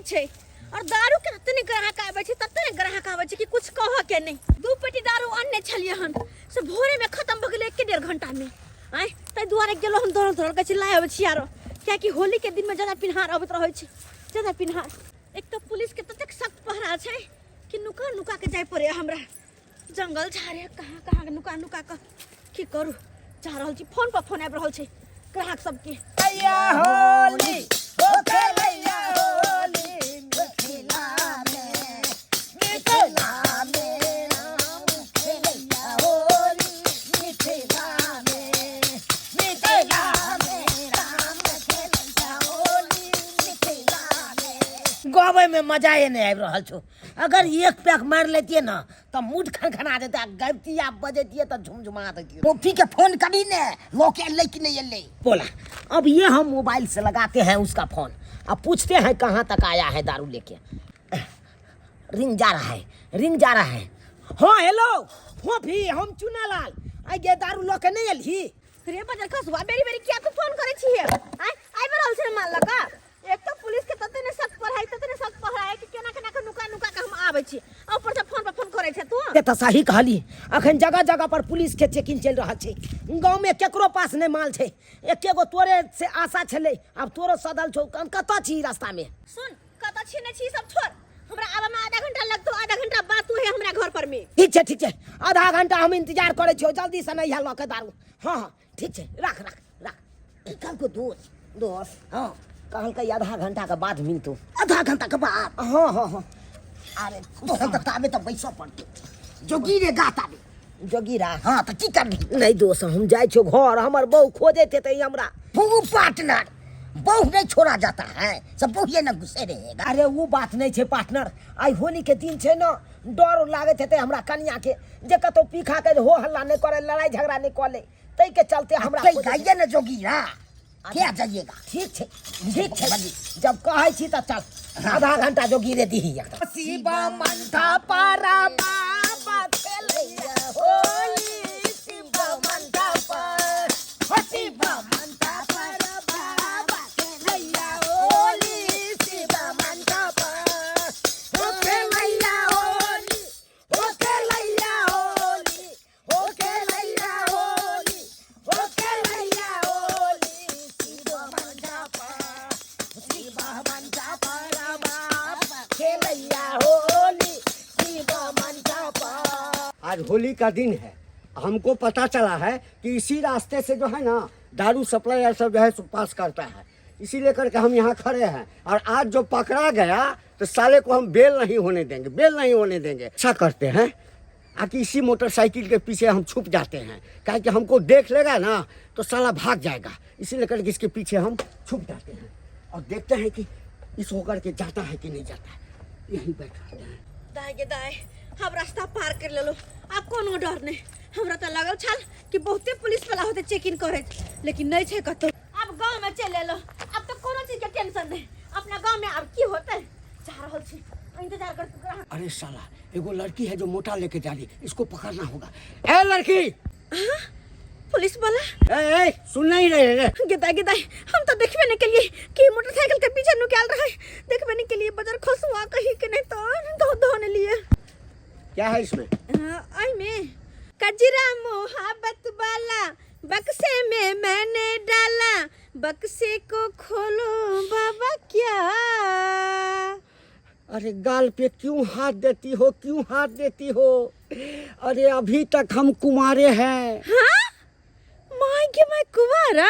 छे और दारू के तने ग्राहक आवे छे तते ग्राहक आवे छे कि कुछ कह के नहीं। दू पेटी दारू अन्ने छलिए हन से भोरे में खत्म भ गेले 1.5 घंटा में। आय तै दुआरे गेलो हम दौड़ के चिल्लाय आवे छी यारो, क्या कि होली के दिन में ज्यादा पिनहार अबत रहै छे, ज्यादा पिनहार। एक तो पुलिस के तते सख्त पहरा छे कि नुका नुका के जाय पड़े हमरा। जंगल झारे कहां नुका नुका के की करू। जा रहल छी, फोन पर फोन आबि रहल छे ग्राहक सबके। भैया होली ओ खेलैया होली मिथिला में राम खेलैया होली मिथिला में राम खेलैया होली मिथिला में। गावे में मजा ये नहीं आबि रहल छो। अगर एक पैक मार लेती ना तो मूड खनखना देता, गाबती आप बजेती तो झुमझुमा देती। टोपी के फोन करी ने लोग एले कि नहीं एले बोला। अब ये हम मोबाइल से लगाते हैं उसका फोन, अब पूछते हैं कहाँ तक आया है दारू लेके। रिंग जा रहा है। हाँ हेलो हो भी हम चुनालाल आई गे दारू लोके नहीं एलही रे बजर खसुआ बेरी क्या तू फोन करे छी? आइ बरल से मान लगा। एक तो पुलिस के तते ने सख्त पढ़ाई कि केना के नुका के हम आबै छी, ऊपर से फोन पर फोन करे छ तू। ते तो सही कहली, अखन जगह जगह पर पुलिस के चेकिंग चल रहा छे। गांव में केकरो पास नहीं माल छे, एकेगो तोरे से आशा छले, अब तोरो सदल छौ। कत छी रास्ता में? सुन कत छी ने छी सब छोड़, हमरा आबे में आधा घंटा लगतो, आधा घंटा बाद तू है हमरा घर पर में। ठीक छे आधा घंटा हम इंतजार करे छो, जल्दी से नहीं हल के दारू। हाँ ठीक छे, रख की कल को दोस्त हाँ कहल के आधा घंटा के बाद मिलतो। आधा घंटा के बाद? हाँ अरे तो आबे तो बैसो पड़तो। जोगी रे गाता बे जोगीरा। हाँ तो की करबी? नहीं दोस्त हम जाय छो घर, हमर बहू खोजे थे तई हमरा। बहू पार्टनर बहू नहीं छोड़ा जाता है, सब बहू न गुस्से रहेगा। अरे वो बात नहीं छे पार्टनर, आई होली के दिन छे ना, डर लागे थे हमरा कन्या के जे कतो पीखा के हो हल्ला नहीं करे, लड़ाई झगड़ा नहीं करे, तई के चलते हमरा गाइए न जोगीरा। क्या जाइएगा? ठीक छे जब कहे छी त चल, आधा घंटा जोगी रे दी। शिवा मंथा पारा बाबा खेलैया होली, शिवा मंथा पर शिवा मंथा पारा बाबा खेलैया होली, शिवा मंथा पर ओ खेलैया होली, ओ खेलैया होली, ओ खेलैया होली, ओ खेलैया होली, शिवा मंथा पर शिवा मंथा पर बाबा खेलैया होली, शिवा मंथा पर। आज होली का दिन है, हमको पता चला है कि इसी रास्ते से जो है ना दारू सप्लायर सब जो है पास करता है, इसी लेकर के हम यहाँ खड़े हैं। और आज जो पकड़ा गया तो साले को हम बेल नहीं होने देंगे। अच्छा करते हैं आकि इसी मोटरसाइकिल के पीछे हम छुप जाते हैं, क्या कि हमको देख लेगा ना तो साला भाग जाएगा, इसी लेकर के इसके पीछे हम छुप जाते हैं और देखते हैं कि इस होकर के जाता है कि नहीं जाता है। यहीं बैठते हैं। दाए गे दाए हम रास्ता पार कर लेलो, अब कोनो डर नहीं। हमरा तो लगल छल कि बहुते पुलिस वाला होते चेकिंग करे, लेकिन नहीं छे कतो। अब गांव में चले लो, अब तो कोनो चीज के टेंशन नहीं। अपना गांव में अब की होते जा रहल छी, इंतजार कर तू ग्राहक। अरे साला एगो लड़की है जो मोटा लेके जा रही, इसको पकड़ना होगा। ए लड़की! पुलिस वाला ए सुन नहीं रहे रे? गिदाई हम तो देखबे नहीं के लिए कि मोटरसाइकिल के पीछे निकाल रहा है, देखबे नहीं के लिए बजर खसुआ कहीं के नहीं तो धोने लिए। क्या है इसमें? आई में कजरा मोहब्बत वाला बक्से में मैंने डाला, बक्से को खोलो बाबा क्या। अरे गाल पे क्यों हाथ देती हो? अरे अभी तक हम कुमारे हैं। हाँ मैं कुमारा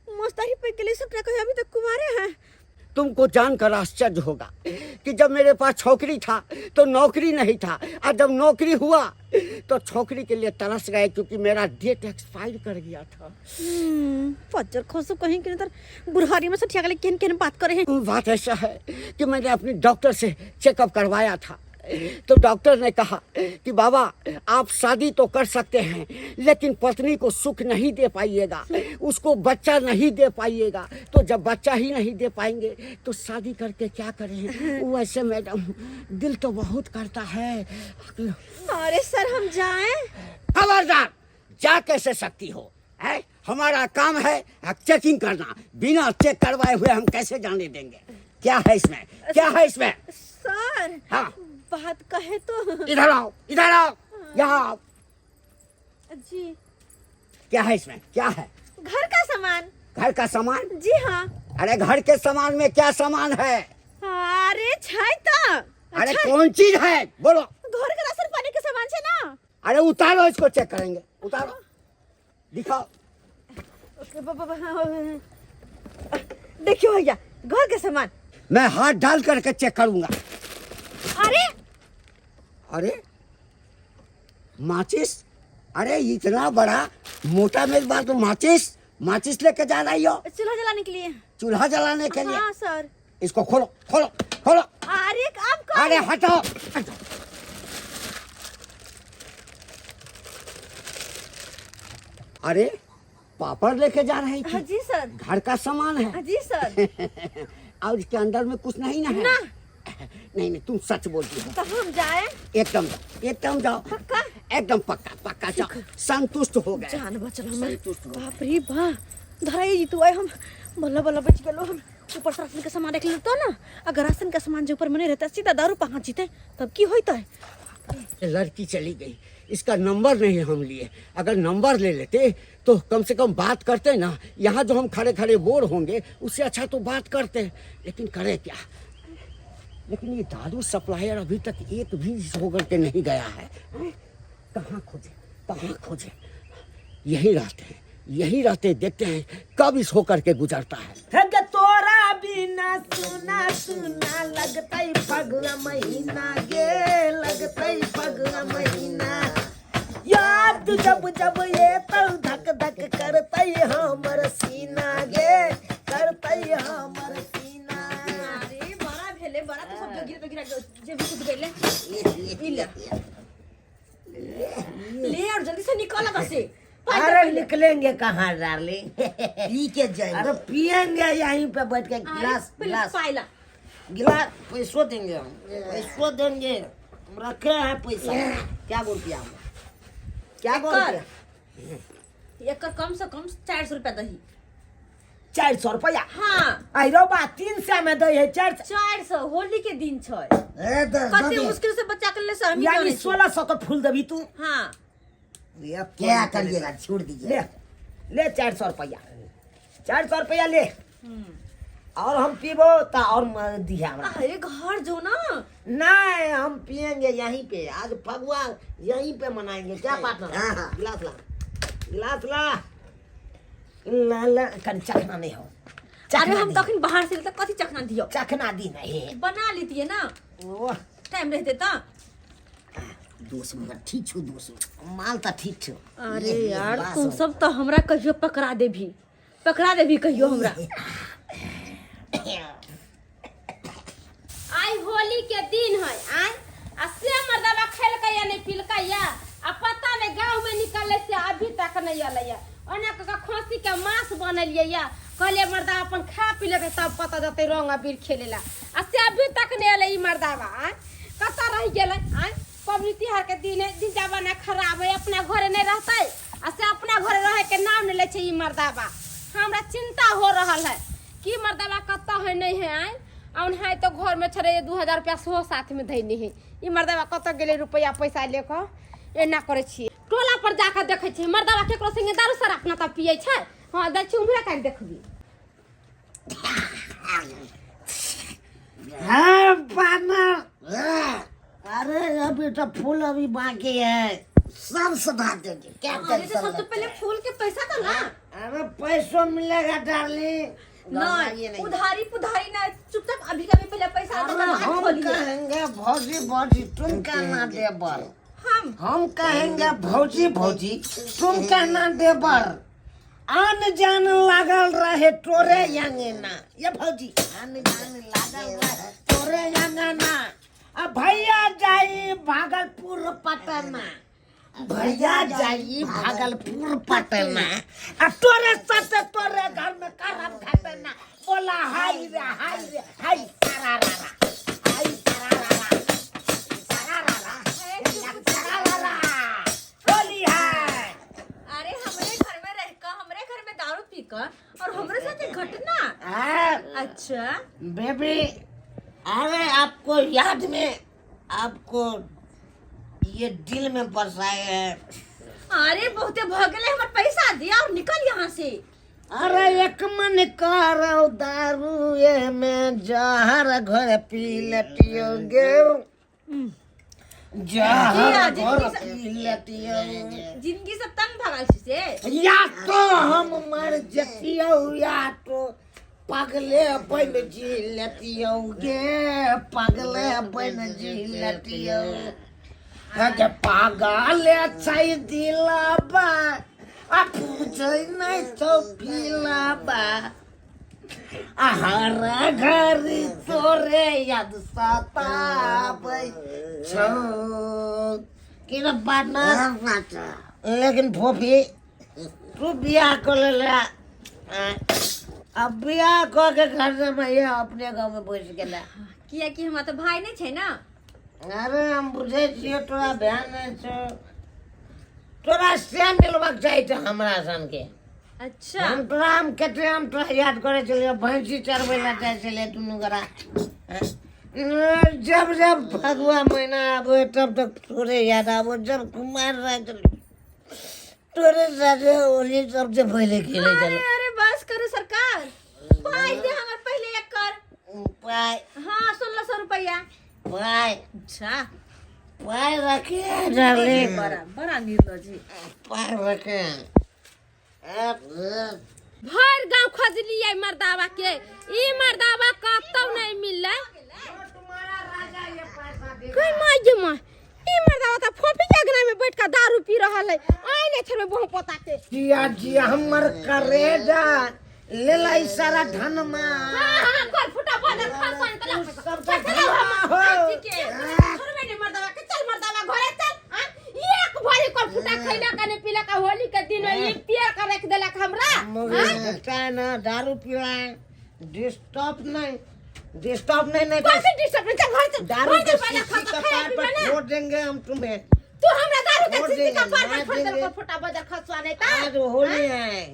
मस्तारी पे के लिए सब कहे अभी तक कुमारे हैं। तुमको जानकर आश्चर्य होगा कि जब मेरे पास छोकरी था तो नौकरी नहीं था, और जब नौकरी हुआ तो छोकरी के लिए तरस गए क्योंकि मेरा डेट एक्सपायर कर गया था। पच्चर खोसो कहीं के तर बुढ़ारी में सठिया के केन बात करे हैं। बात ऐसा है कि मैंने अपने डॉक्टर से चेकअप करवाया था, तो डॉक्टर ने कहा कि बाबा आप शादी तो कर सकते हैं लेकिन पत्नी को सुख नहीं दे पाइएगा, उसको बच्चा नहीं दे पाइएगा। तो जब बच्चा ही नहीं दे पाएंगे तो शादी करके क्या करें? वैसे मैडम दिल तो बहुत करता है। अरे सर हम जाएं? खबरदार, जा कैसे सकती हो? है हमारा काम है चेकिंग करना, बिना चेक करवाए हुए हम कैसे जाने देंगे? क्या है इसमें, क्या है इसमें? सर हाँ बात कहे तो इधर आओ, इधर आओ, यहाँ आओ। जी क्या है इसमें, क्या है? घर का सामान। घर का सामान? जी हाँ। अरे घर के सामान में क्या सामान है? अरे छै तो अरे कौन चीज है बोलो? घर का राशन पानी के सामान है ना। अरे उतारो, इसको चेक करेंगे, उतारो, दिखाओ। ओके देखियो भैया घर के सामान। मैं हाथ डाल करके चेक करूंगा। अरे अरे माचिस, अरे इतना बड़ा मोटा मेरे बात तो माचिस, माचिस लेके जा रही हो? चूल्हा जलाने के लिए। चूल्हा जलाने के लिए? हाँ सर। इसको खोलो, खोलो, खोलो। अरे आप कौन? अरे हटाओ, हटाओ। अरे पापड़ लेके जा रही हाँ थी? जी सर। घर का सामान है? हाँ जी सर। और इसके अंदर में कुछ नहीं ना है? ना। नहीं नहीं, तुम सच बोलती हो। तो हम जाए? एकदम जाओ, एकदम जाओ। पक्का? एकदम पक्का, पक्का जाओ। संतुष्ट हो गए? जान बचल हमें। संतुष्ट हो गए। बाप रे बाप धराई जीतू आए हम। बल्ला बल्ला बच गए हम। ऊपर से राशन का सामान रख लेते ना। अगर राशन का सामान जो ऊपर में नहीं रहता सीधा दारू पहुंच जीते तब की होता है। लड़की चली गई, इसका नंबर नहीं हम लिए। अगर नंबर ले लेते तो कम से कम बात करते ना। यहाँ जो हम खड़े खड़े बोर होंगे उससे अच्छा तो बात करते, लेकिन करे क्या। लेकिन ये दारू सप्लायर अभी तक एक भी होकर के नहीं गया है। कहाँ खोजे, कहाँ खोजे? यही रहते हैं, यही रहते, देखते हैं कब इस होकर के गुजरता है। हग तोरा बिना सुना सुना लगतई फगुआ महीना गे, लगतई फगुआ महीना। याद जब जब ये तो धक धक करतई हमर सीना गे, करतई हमर सीना। अरे बड़ा भेले बड़ा तो सब गिर पे गिरा जे भी कुछ गेले। ले ले और जल्दी से निकाल बसे। अरे निकलेंगे कहाँ डार्लिंग? पी के जाएंगे। अरे पियेंगे यहीं पे बैठ के गिलास गिलास पाइला गिलास। पैसों देंगे हम, पैसों देंगे। हम रखे हैं पैसा। क्या बोल दिया हमने? क्या बोल दिया? एक कम से कम 400 रुपया दही। 400 रुपया? हाँ अरे बा 300 में दे है 400। 400 होली के दिन छै। अरे कते मुश्किल से बच्चा के ले से हम यानी 1600 का फूल देवी तू। हाँ क्या करिएगा, छोड़ दीजिए। ले ले 400 रुपया, 400 रुपया ले। और हम पीबो तो और दिया हमरा। अरे घर जो ना नहीं हम पियेंगे यहीं पे। आज फगुआ यहीं पे मनाएंगे। क्या पार्टनर? हाँ। गिलास ला, गिलास ला। ला ला कर चखना नहीं हो। अरे हम तखन बाहर से तक कथी चखना दियो। चखना दी नहीं। बना लेती है ना ओह टाइम रहते ता। दोस्त मगर ठीक छो दोस्त, माल तो ठीक छो। अरे यार तुम सब तो हमरा कहियो पकड़ा दे भी, पकड़ा दे भी कहियो हमरा। आई होली के दिन है आई आ से मर्दवा खेल के या नहीं पिल के या आ पता नहीं गांव में निकले से अभी तक नहीं आले या ओने का खसी के मांस बनलिए या कहले मर्दा अपन खा पी लेते तब पता जते रंग अबीर खेलेला आ से अभी तक नहीं आले ई मर्दावा आई कता रह गेले आई पबनी तिहार के दिन है दिन जमाना खराब है अपना घरे नहीं रहते आ से अपना घरे रहे के नाम नहीं ले छे ई मर्दावा। हमरा चिंता हो रहल है कि मर्दावा कता है नहीं है आई औन है तो घर में छरे 2000 रुपया सो साथ में धैनी है ई मर्दावा कत गेले रुपया पैसा लेकर एना करे छी टोला पर जाकर देखे छी मर्दावा केकरो संगे दारू शराब ना त पिए छै। हां दै छी उम्हरे काट देखबी। हाँ पार्टनर। अरे अभी तो फूल अभी बाकी है, सब सुधा देंगे। क्या अरे तो सबसे पहले फूल के पैसा तो ना। अरे पैसों मिलेगा डार्लिंग। नहीं उधारी पुधारी ना चुपचाप अभी का भी पहले पैसा दे अरे हम कहेंगे भौजी भौजी तुम कहना देबर। हम कहेंगे भौजी भौजी तुम कहना देबर। आन जान लागल रहे तोरे यांगे ना ये भौजी आन जान लागल रहे तोरे यांगे ना। अब भैया जाई भागलपुर पटना, भैया जाई भागलपुर पटना आ तोरे साथे तोरे घर में करब घटना। बोला हाय रे हाय रे हाय सरारा हाय सरारा सरारा सरारा होली है। अरे हमरे घर में रहकर हमरे घर में दारू पीकर और हमरे साथ घटना। हाँ। अच्छा बेबी, अरे आपको याद में आपको ये दिल में बसाए है। अरे बहुते भगले, हमर पैसा दिया और निकल यहाँ से। अरे एक मन करो दारू ये में जहर घर पी लटियोगे, जहर घर पी लटियोगे। जिंदगी से तंग भगल छी से। या तो हम मर जतियो या तो पगले बन जी लतियोगे, पगले बन जी लतियो। अगे पागल छै दिलाबा, आ पूछै नहीं तो पिलाबा। हर घड़ी तोरे याद सताबै छौ। कि न बाना लेकिन फोफी तू बियाह कर ले। अब बियाह कर के घर से मैं अपने गाँव में बैठ गेला। किया कि हमरा तो भाई नहीं छै ना। अरे हम बुझे छियो तोरा ध्यान नहीं छो। तोरा से मिलबाक चाहिए तो हमरा सन के। अच्छा हम कते हम तोरा याद करे चलिए, भैंसी चरबै ला जाए चले दुनू गोरा। जब जब फगुआ महीना आबो तब तक तोरे याद आबो। जब कुमार रह चलो तोरे साथे होली सबसे पहले खेले अरे चलो। अरे बस करो सरकार, पाई दे हमर पहले एक कर। पाई हाँ 1600 रुपया। पाई अच्छा पाई रखे डाले, बड़ा बड़ा निर्लजी। पाई रखे। भर गांव खोजलिए मर्दावा के, ई मर्दावा कतौ नहीं मिलले। कोई माय माय, ई मर्दावा त फोफी के अगना में बैठ के दारू पी रहल है। आइ ने छरे बहु पोता के। जिया जिया हमर करेजा ले लाई सारा धन में। हां कर फुटा बदल खासन तला सब चल ठीक है छोड़बे ने मर्दावा के। चल मर्दावा घरे चल। एक भरी कर फुटा खैला कने पीला का होली के दिन ई पिया के रख देलक हमरा। मुझे ना दारू पिला डिस्टर्ब नहीं नहीं कैसे डिस्टर्ब नहीं। चल घर चल। दारू घर के चल, पहले शीशी का खा पार पर पीना। छोड़ देंगे हम तुम्हें। तू हमरा दारू के छोड़ शीशी का देंगे, पार पर मार छोड़ दे देंगे। को फुटा बदल खसवा नहीं ता। आज होली है,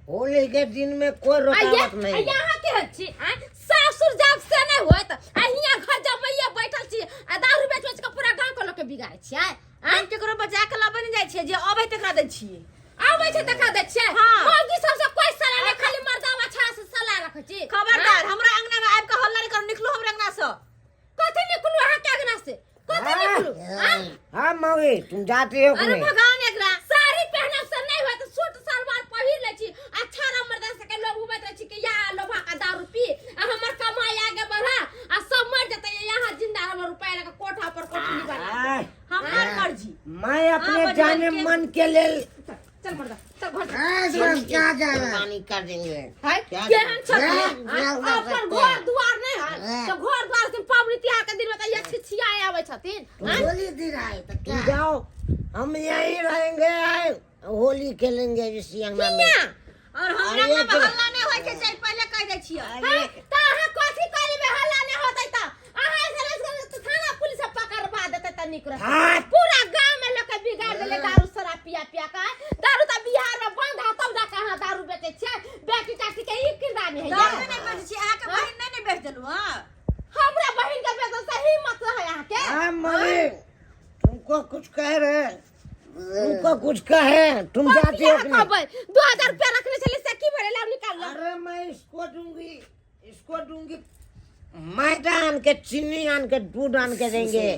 होली के दिन में कोई रुकावट नहीं। यहाँ के हच्छी सासुर जाग से नहीं होत। हियां घर जमैया बैठल छी आ दारू बेच बेच के पूरा गांव के लोग के बिगाड़ै छियै। हम केकरो बचा के लाबे नहीं जाय छियै, जे अबै तकरा दै छियै। आबै छै तका दै छियै। हाँ। मौगी सबसे कोई सलाह नहीं, खाली मर्दावा छा से सलाह रखै छी। खबरदार हमरा अंगना में आबि के हल्ला नहीं करो, निकलो हमरे अंगना से। कथि निकलू अहाँ के अंगना से? कथि निकलू? हाँ मौगी तुम जाती हो कि अरे नहीं? भगवान एकरा साड़ी पहनब से नहीं होत, सूट सलवार पहिर ले छी। अच्छा ना मर्दा से के लोग उबैत रह छी कि या लोभा का दारू पी आ हमर कमाई आगे बढ़ा आ सब मर जते। यहाँ जिंदा हमर रुपया लगा कोठा पर कोठली बना। आय, हमार मर्जी। मैं अपने हाँ, जाने बजरंग के- मन के लेल चल मर्दा चल घर चल। क्या जाना पानी कर देंगे। है क्या केहन क्या- छथि क्या- क्या अपन सकते घर हैं? दुआर नहीं है तो घर दुआर से पावनी तिहार के दिन में त छिछिया आवे छथिन। होली दिन आए तो क्या जाओ, हम यहीं रहेंगे, होली खेलेंगे इसी अंगना में। किया और हमरा अरे अंगना में तो- हल्ला नहीं होय के चाही, पहले कह दै छियै। अरे त अहाँ कथि करी में हल्ला नहीं होतै त अहाँ से थाना पुलिस पकड़वा देतै त निक रहतै। हाँ। पूरा गांव में लोग के बिगाड़ देले दारू शराब पिया पिया का। दारू त बिहार में बंद है तब जाके अहाँ दारू बेचै छियै। बेटी टाटी के ई किरदानी है दारू नहीं बेच छियै, अहाँ के बहिन नहीं बेच देलु। हां हमरा बहिन के बेचै सही मत है अहाँ के। हाँ मम्मी तुमको कुछ कह रहे, तुमको कुछ कहे, तुम जाती हो कि नहीं? 2000 रुपया रखने चले से की भरे लाभ निकाल लो। अरे मैं इसको दूंगी मैदा आन के, चीनी आन के, दूध आन के देंगे।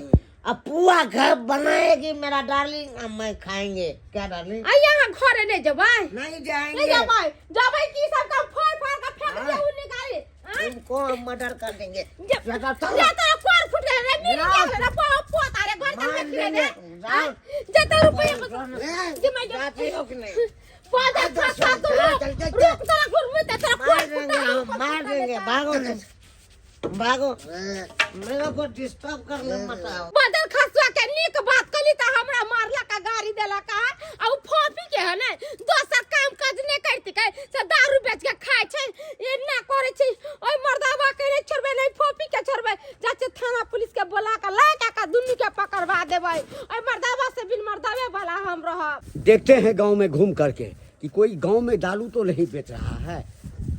अब पुआ घर बनाएगी मेरा डार्लिंग, अब मैं खाएंगे। क्या डार्लिंग? आ यहाँ घरे नहीं जबै। नहीं जाएंगे, नहीं जबै की सब का फोड़ फाड़ का फेंक दे उ निकाली। तुमको हम मर्डर कर देंगे। या चलो, चलो। तो कोर फुट गए रे मिल जाओ। गया रे पो तारे घर मार चल के देंगे, दे। जाओ। जता रुपया जे मैं जाती हो कि नहीं? फादर था साथ चल, चल, चल। रुक तेरा गुरु तेरा मार देंगे हम, मार देंगे। भागो तुम, भागो। मेरे को डिस्टर्ब कर ले मत आओ। बदल खसवा के नीक बात कली त हमरा मारला का गाड़ी देला का आ उ फोफी के है ने दोसर काम काज नहीं करती के से दारू बेच के खाय छै। एना करे छै ओय मर्दावा के नहीं छोड़बे नहीं फोफी के छोड़बे। जाचे थाना पुलिस के बोला का ला का दुन्नु के पकड़वा देबै। ओय मर्दावा से बिन मर्दावे वाला हम रहब। देखते हैं गांव में घूम करके कि कोई गांव में दारू तो नहीं बेच रहा है।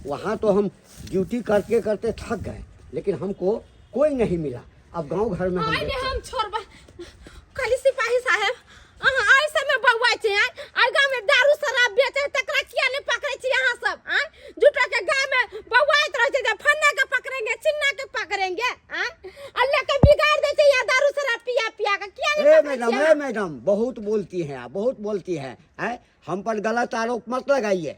वहाँ तो हम ड्यूटी करते करते थक गए, लेकिन हमको कोई नहीं मिला। अब गांव घर में हम आइने देखते हैं। हम छोड़बा खाली सिपाही साहब अहाँ आई समय बगवाई छै आई गांव में दारू शराब बेचे तकरा किया नहीं पकड़े छी अहाँ सब आ झूठा के गांव में बगवाइत रहे छै फन्ना के पकड़ेंगे चिन्ना के पकड़ेंगे आ अल्लाह के बिगाड़ दे छै या दारू शराब पिया पिया के किया नहीं पकड़े छी मैडम बहुत बोलती हैं आप, बहुत बोलती हैं। हम पर गलत आरोप मत लगाइए।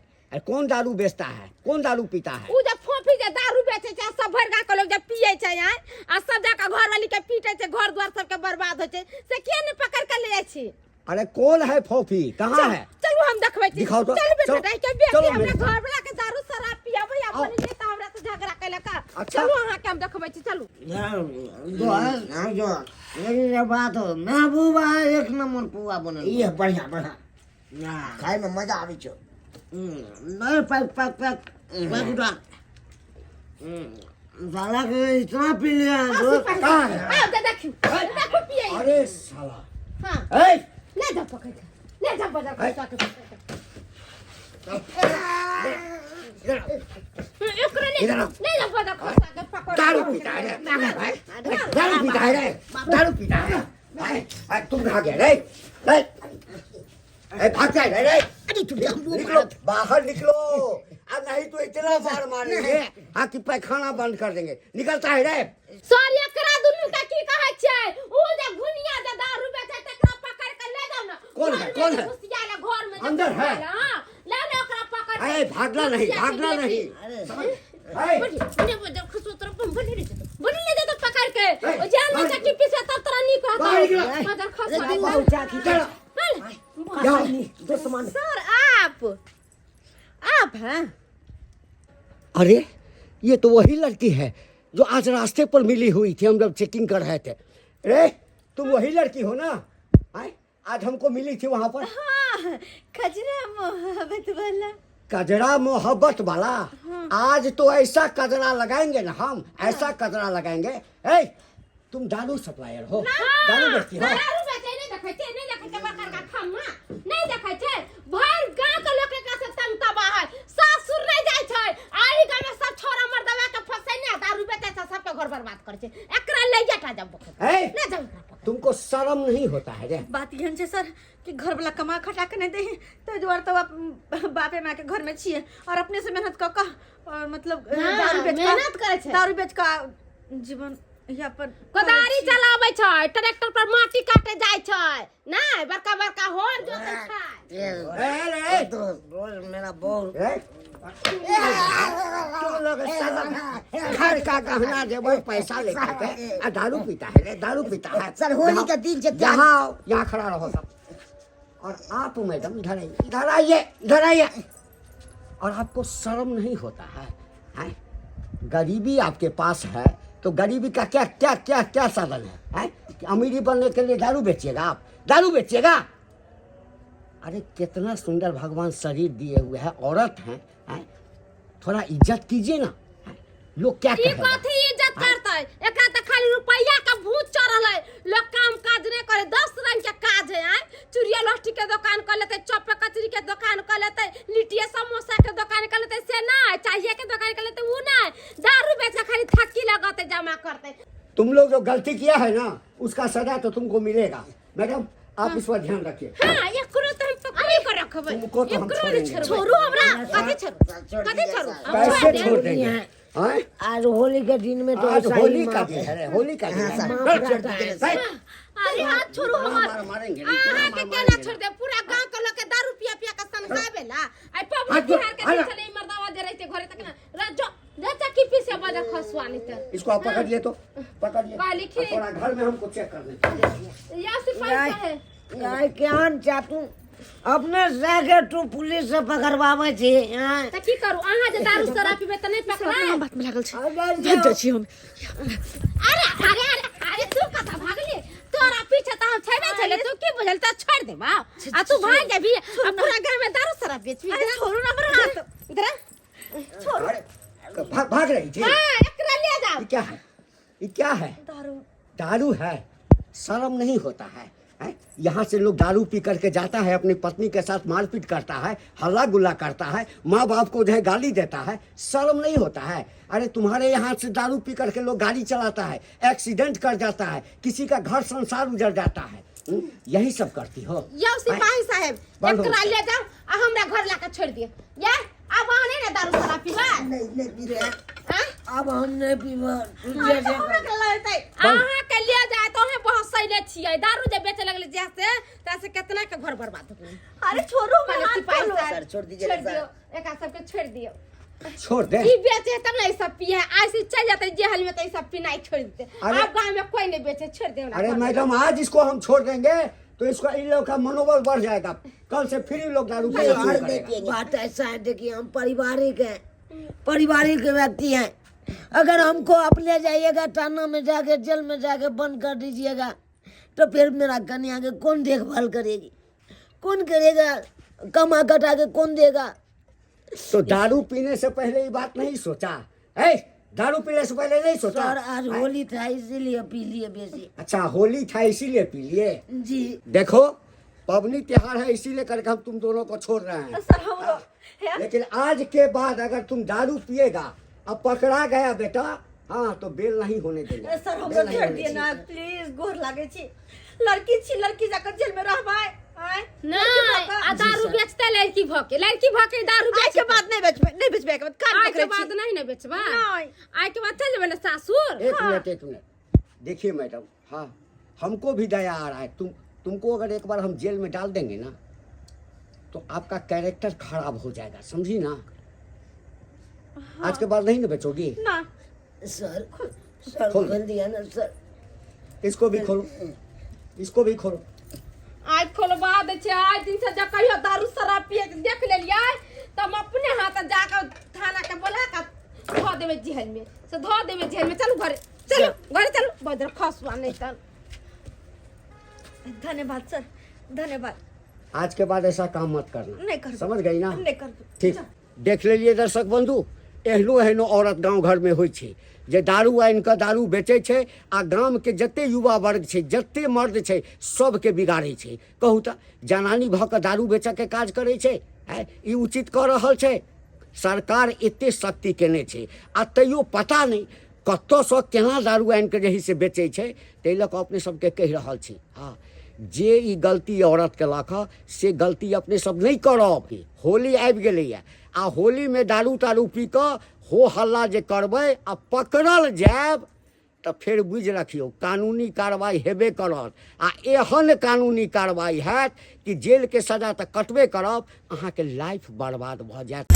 कौन दारू बेचता है, कौन दारू पीता है? उ जब फोफी जे दारू बेचे छै सब भर गांव के लोग जब पिए छै आ सब जाके घर वाली के पीटे छै घर द्वार सब के बर्बाद होय छै से किया नहीं पकड़ के ले जाइ छी। अरे कौन है फोफी, कहाँ है? चलू हम देखबै छी। दिखाओ तो। चलू बेटा चलो, रह के बेटी चलो हमरा मेरे साथ। घर वाला के दारू शराब पियाबै अपन नेता हमरा से झगड़ा कैला का। अच्छा। चलू अहाँ के हम देखबै छी चलू। ये बात हो महबूबा एक नंबर पुआ बनल ये बढ़िया बढ़िया खाए में मजा आवे छो नहीं पैक पैक पैक पैक उठा साला के इतना पी लिया दो कहाँ है? आओ दे देखी देखो पिए। अरे साला, हां ए, ले जा पकड़ के ले जा बाजार खसा के एकरे ले इधर आओ। ले जा बाजार खसा के पकड़ दारू पीता है रे, दारू पीता है रे, दारू पीता है। तुम कहाँ गए रे? भाग जाए रे। अरे तू निकलो बाहर निकलो, अब नहीं तो इतना मार मारेंगे हाँ कि पैखाना बंद कर देंगे। निकलता है रे। सर एकरा दुनू का की कहै छै उ जे घुनिया जे दारू बेचे तकरा पकड़ के ले जाओ ना। कौन है? कौन है? घुसियाला घर में अंदर है? हां ले ले ओकरा पकड़ के। अरे भागना नहीं, भागना नहीं। ए, बड़ी बड़ी खसो तरफ बनी ले जा तो पकड़ के ए, ओ जान में चक्की पीछे तब तरह नहीं कहता बाहर निकलो। बाजार खसा अरे बहुत चाकी चलो, जाओ। दुश्मन सर आप हैं? अरे ये तो वही लड़की है जो आज रास्ते पर मिली हुई थी, हम जब चेकिंग कर रहे थे। रे तुम वही लड़की हो ना? आए आज हमको मिली थी वहां पर। हाँ खजरा मोहब्बत वाला कजरा मोहब्बत वाला। आज तो ऐसा कजरा लगाएंगे ना हम, ऐसा कजरा लगाएंगे। ए तुम दारू सप्लायर हो, दारू बेचती हो? दारू बेचे नहीं देखे छै बकर का खम्मा नहीं देखे छै भर गांव के लोग के कासे तंग तबाह है सासुर नहीं जाय छै आई गांव में सब छोरा मर्दवा के फसैने दारू बेचे छै सबके घर बर्बाद करे छै एकरा ले जाटा जब बकर ए ले जाओ एकरा पकड़। तुमको शर्म नहीं होता है रे? बात यहन छै सर कि घर वाला कमा खटा के नहीं दे तो द्वार तो बापे माँ के घर में छिए और अपने से मेहनत क और मतलब हाँ, दारू बेच मेहनत करे छै। दारू बेच का जीवन यापन कोदारी चलाबै छै ट्रैक्टर पर माटी काटे जाय छै नहीं बड़का बड़का होर जोते छै। रोज मेरा बहुत ए? तुम लोग साला घर का गहना देवो पैसा लेकर के आ दारू पीता है रे, दारू पीता है। सर होली का दिन से यहाँ आओ, यहाँ खड़ा रहो सब। और आप मैडम इधर आइए, इधर आइए, इधर आइए। और आपको शर्म नहीं होता है? हैं? गरीबी आपके पास है तो गरीबी का क्या क्या क्या क्या साधन है? कि अमीरी बनने के लिए दारू बेचिएगा आप? दारू बेचिएगा? अरे कितना सुंदर भगवान शरीर दिए हुए है, औरत हैं, हैं? थोड़ा इज्जत कीजिए ना। हैं? लोग क्या ई कहेगा? कथी इज्जत करतै एकरा त खाली रुपैया का भूत चढ़ल है लोग काम काज नहीं करे 10 रंग के काज है आय चूड़िया लहठी के दुकान कर लेते चौप कचरी के दुकान कर लेते लिट्टिया समोसा के दुकान कर लेते से ना चाहिए के दुकान कर लेते वो ना दारू बेचे खाली थक्की लगाते जमा करते। तुम लोग जो गलती किया है ना उसका सजा तो तुमको मिलेगा। मैडम आप इस पर ध्यान रखिए। हां एकरो त हम पकड़ के रखबै तुमको तो हम एकरो छोड़ेंगे। छोड़ू हमरा कथी छोड़ू कैसे छोड़ देंगे? हैं? आज होली के दिन में तो आज ऐसा ही होली का माफ दिन है, होली का दिन है। माफ करता है। अरे हाथ छोड़ू हमर मारेंगे हां के केना छोड़ दे पूरा गांव के लोग के दारू पिया पिया के समझावेला आई पब्लिक बिहार के दिन चले मर्दावा जे रहते घरे तक ना राजो जैसा की पीछे बाजार खसवानी त इसको आप पकड़िए तो पकड़िए। काली खीर। थोड़ा घर में हमको चेक करने। या सिपाही है यार क्या चातू अपने जाके तू पुलिस से पकड़वावे छी हैं? त की करू अहाँ जे दारू शराब पीबे त नहीं पकड़ा बात में लागल छै अगर भाग जाइ छी हम अरे अरे अरे अरे तू कता भागले तोरा पीछे त हम छेबे छले तू की बुझल त छोड़ दे बा आ तू भाग जेबी आ पूरा गांव में दारू शराब बेचबी अरे छोड़ू ना मेरा हाथ इधर अरे भाग रही थी। हां एकरा ले जाओ ये क्या है? ये क्या है? दारू दारू है। शर्म नहीं होता है? हैं? यहाँ से लोग दारू पी करके जाता है, अपनी पत्नी के साथ मारपीट करता है, हल्ला गुल्ला करता है, माँ बाप को जो है गाली देता है, शर्म नहीं होता है? अरे तुम्हारे यहाँ से दारू पी करके लोग गाड़ी चलाता है, एक्सीडेंट कर जाता है, किसी का घर संसार उजड़ जाता है, यही सब करती हो? या सिपाही साहब बंद हो। एकरा ले जाओ आ हमरा घर लाके छोड़ दियो। या अब आने ना दारू शराब पीवा। नहीं पी रहे हां अब हम नहीं पीबा हमरा के लगतै अहाँ के ले जाए तो हमें बहुत सही छियै। दारू जे बेचे लगले जैसे तैसे कितना के घर बर्बाद हो गए। अरे छोड़ो मैं हाथ सिपाही खोलो। साहब सर, छोड़ दीजिए छोड़ ना, सर। दियो एक सबके छोड़ दियो। छोड़ दे। ई बेचे तब ना ई सब पिए ऐसे चल जाते जेल में तो ई सब पीना ही छोड़ देते। अरे- अब गांव में कोई नहीं बेचे छोड़ दे। अरे मैडम आज इसको हम छोड़ देंगे तो इसको इन लोग का मनोबल बढ़ जाएगा, कल से फिर इन लोग दारू पीना शुरू करेगा। बात ऐसा है, देखिए हम पारिवारिक व्यक्ति हैं। अगर हमको आप ले जाइएगा थाना में जाके जेल में जाके बंद कर दीजिएगा तो फिर मेरा कन्या के कौन देखभाल करेगी, कौन करेगा, कमा कटा के कौन देगा? तो दारू पीने से पहले ये बात नहीं सोचा है? दारू पीने से पहले नहीं सोचा? सर आज होली था इसीलिए पी लिए बेसी। अच्छा होली था इसीलिए पी लिए? जी देखो पबनी त्योहार है इसीलिए करके हम तुम दोनों को छोड़ रहे हैं। सर हम लोग लेकिन आज के बाद अगर तुम दारू पिएगा, अब पकड़ा गया बेटा, हाँ तो बेल नहीं होने देंगे। सर हम बेल लोग नहीं छोड़ होने दिए देंगे। ना प्लीज, गोर लागे छी। लड़की छी, लड़की जाकर जेल में रहबै। आय नहीं आ दारू बेचते लड़की भके दारू आज के बाद नहीं बेचबे के बाद काट आज के पकड़े बाद छी। नहीं ना बेचबा। नहीं। आज के बाद चल जेबे ना सासुर। एक मिनट देखिए मैडम, हाँ हमको भी दया आ रहा है। तुमको अगर एक बार हम जेल में डाल देंगे ना तो आपका कैरेक्टर खराब हो जाएगा, समझी ना? आज के बाद नहीं ना बेचोगी? ना सर खोल। खोल दिया ना सर। इसको भी खोलो, इसको भी खोलो। आज खोलबा दे छे। आज दिन से जब कहियो दारू शराब पिए के देख लेलिए तो हम अपने हाथ जाकर थाना के बोला का धो देबे जेल में से धो देबे जेल में। चलो घरे चलो बदर खसवा नहीं तन। धन्यवाद सर, धन्यवाद। आज के बाद ऐसा काम मत करना, नहीं कर समझ गई ना? नहीं कर ठीक, देख लेलिए दर्शक बंधु, एहनो औरत गांव घर में होइ छै जे दारू आनि कऽ दारू बेचै छै आ गाम के जते युवा वर्ग छै, जते मर्द छै, सबके बिगाड़ै छै। कहू तऽ जनानी भऽ कऽ दारू बेचऽ के काज करै छै? ई उचित कऽ रहल छै? सरकार एते सख्ती केने छै आ तैयो पता नहीं कतऽसँ केना दारू आनि कऽ जही से बेचै छै। ताहि लऽ कऽ अपने सबके कहि रहल छी, हाँ जे ई गलती औरत केलक हँ से गलती अपने सब नहीं करब। होली आबि गेलैया आ होली में दारू तारू पी कऽ हो हल्ला जे करबै आ पकड़ल जायब तऽ फेर बुझि रखियौ कानूनी कार्रवाई हेबे करत। आ एहन कानूनी कार्रवाई हैत कि जेल के सजा तऽ कटबे करब, अहाँके लाइफ बर्बाद भऽ जायत।